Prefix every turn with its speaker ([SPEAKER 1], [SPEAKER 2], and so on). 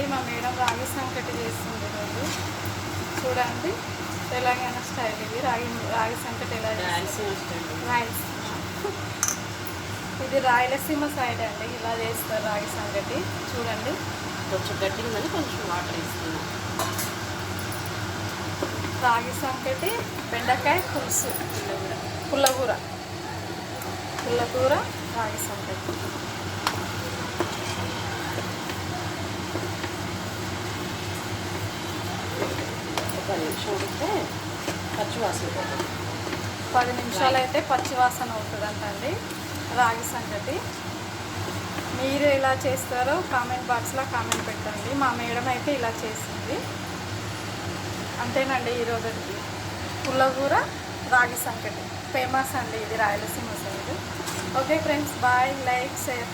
[SPEAKER 1] అండి. మా మేడం రాగి సంకటి చేస్తుంది రోజు. చూడండి తెలంగాణ స్టైల్ ఇది. రాగి సంకటి ఎలా ఇది రాయలసీమ సైడ్ అండి, ఇలా చేస్తారు రాగి సంకటి. చూడండి
[SPEAKER 2] కొంచెం గట్టిగా ఉందని కొంచెం వాటర్ ఇస్తున్నాం.
[SPEAKER 1] రాగి సంకటి, బెండకాయ పులుసు, పుల్లగూర, రాగి సంకటి.
[SPEAKER 2] ఒక నిమిషం ఉడితే పచ్చివాసన పోతుంది.
[SPEAKER 1] 10 నిమిషాలు అయితే పచ్చివాసన అవుతుందంటండి రాగి సంకటి. మీరు ఎలా చేస్తారో కామెంట్ బాక్స్లో కామెంట్ పెట్టండి. మా మేడం అయితే ఇలా చేసింది. అంతేనండి ఈరోజు పుల్లగూర రాగి సంకటి ఫేమస్ అండి, ఇది Rayalaseema side. Okay friends, bye, like, share.